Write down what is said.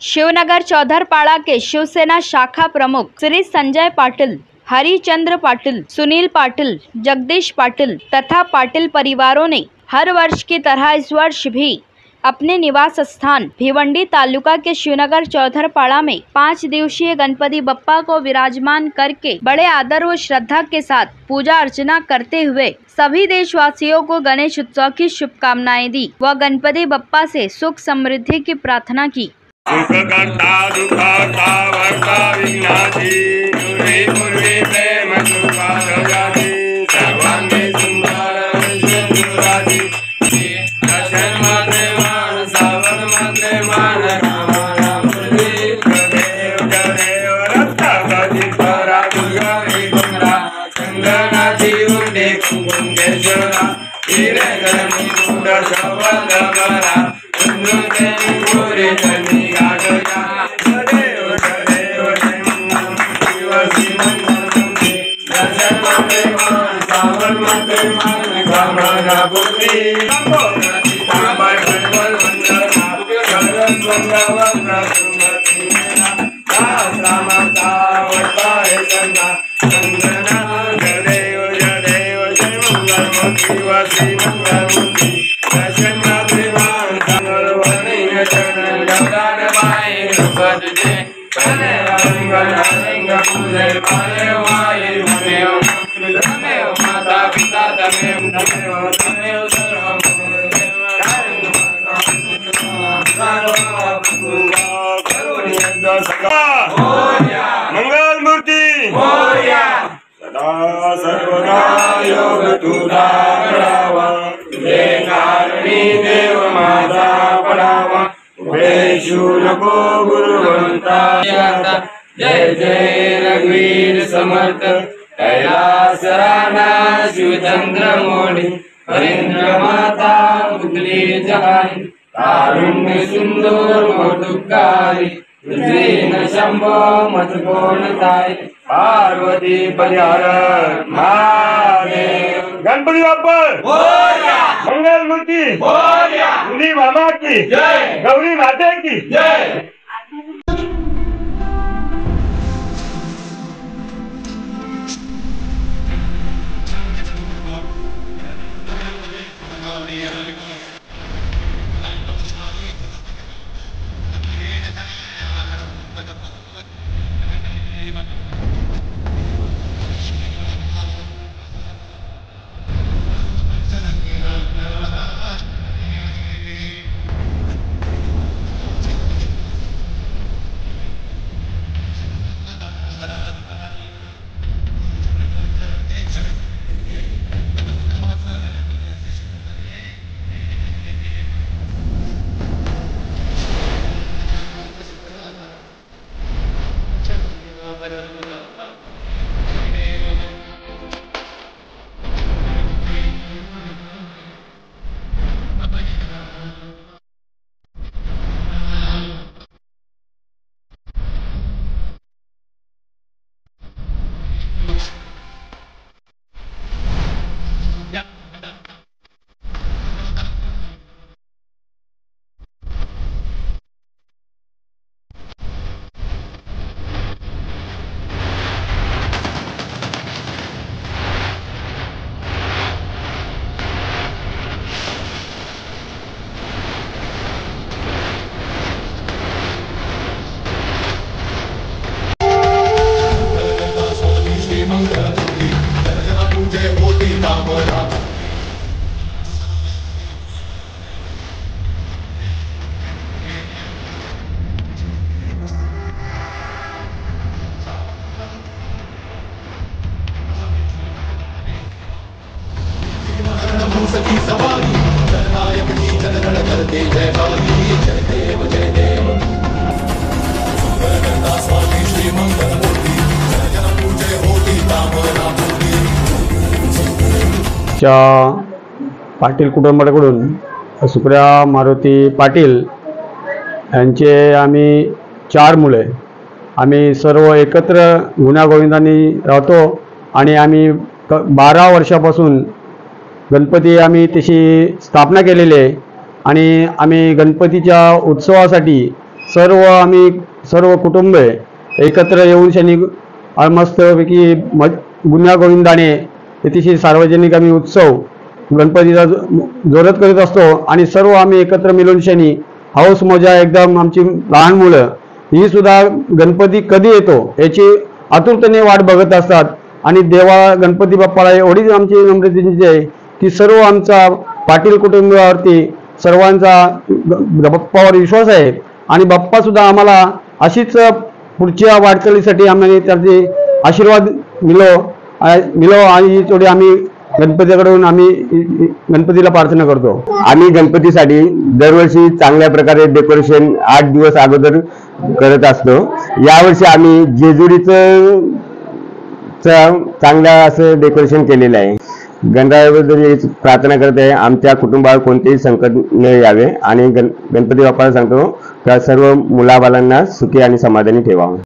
शिवनगर चौधरपाड़ा के शिवसेना शाखा प्रमुख श्री संजय पाटिल, हरिचंद्र पाटिल, सुनील पाटिल, जगदीश पाटिल तथा पाटिल परिवारों ने हर वर्ष की तरह इस वर्ष भी अपने निवास स्थान भिवंडी तालुका के शिवनगर चौधरपाड़ा में 5 दिवसीय गणपति बप्पा को विराजमान करके बड़े आदर व श्रद्धा के साथ पूजा अर्चना करते हुए सभी देशवासियों को गणेश उत्सव की शुभकामनाएं दी व गणपति बप्पा से सुख समृद्धि की प्रार्थना की। मंगल मूर्ति सदा सर्वदा योग तुझा पडावा, तुझे कारणी देव माझा पडावा, उभे शूनको गुरुवंता। जय जय रघुवीर समर्थ कैलास राणा शिवचंद्र मोडी, हरेंद्र माता मुगली जहाई, तारुण्य सिंधूर मोदुकारी, न शंभो मत कोणताय, पार्वती परिहार महादेव। गणपति बाप्पा मोरया, मंगल मूर्ति मोरया, गौरी मामा की जय, गौरी माता की जय। पाटील कुटुंबाकडून सुप्रिया मारुती पाटील यांचे आम्ही 4 मुले आम्ही सर्व एकत्र गुण्यागोविंदांनी राहतो आणि आम्ही 12 वर्षापासून गणपती आम्ही तशी स्थापना केलेली आहे आणि आम्ही गणपतीच्या उत्सवासाठी सर्व कुटुंब एकत्र येऊन शनी मस्तपैकी गुन्हा गोविंदाने अतिशय सार्वजनिक आम्ही उत्सव गणपतीचा जोरात करीत असतो आणि सर्व आम्ही एकत्र मिळून शनी हौस मजा एकदम आमची लहान मुलं ही सुद्धा गणपती कधी येतो याची आतुरतेने वाट बघत असतात आणि देवा गणपती बाप्पाला एवढीच आमची नम्रतेची आहे की सर्व आमचा पाटील कुटुंबावरती सर्वांचा बाप्पावर विश्वास आहे आणि बाप्पा सुद्धा आम्हाला अशीच पुढच्या वाटचालीसाठी आम्ही त्याचे आशीर्वाद मिलो आणि थोडी आम्ही गणपतीकडून आम्ही गणपतीला प्रार्थना करतो। आम्ही गणपतीसाठी दरवर्षी चांगल्या प्रकारे डेकोरेशन 8 दिवस अगोदर करत असतो। यावर्षी आम्ही जेजुरीचं चांगलं असं डेकोरेशन केलेलं आहे। गणरायाबद्दल प्रार्थना करत आहे आमच्या कुटुंबावर कोणतेही संकट न यावे आणि गणपती बाप्पाला सांगतो का सर्व मुलाबाळांना सुखी आणि समाधानी ठेवावं।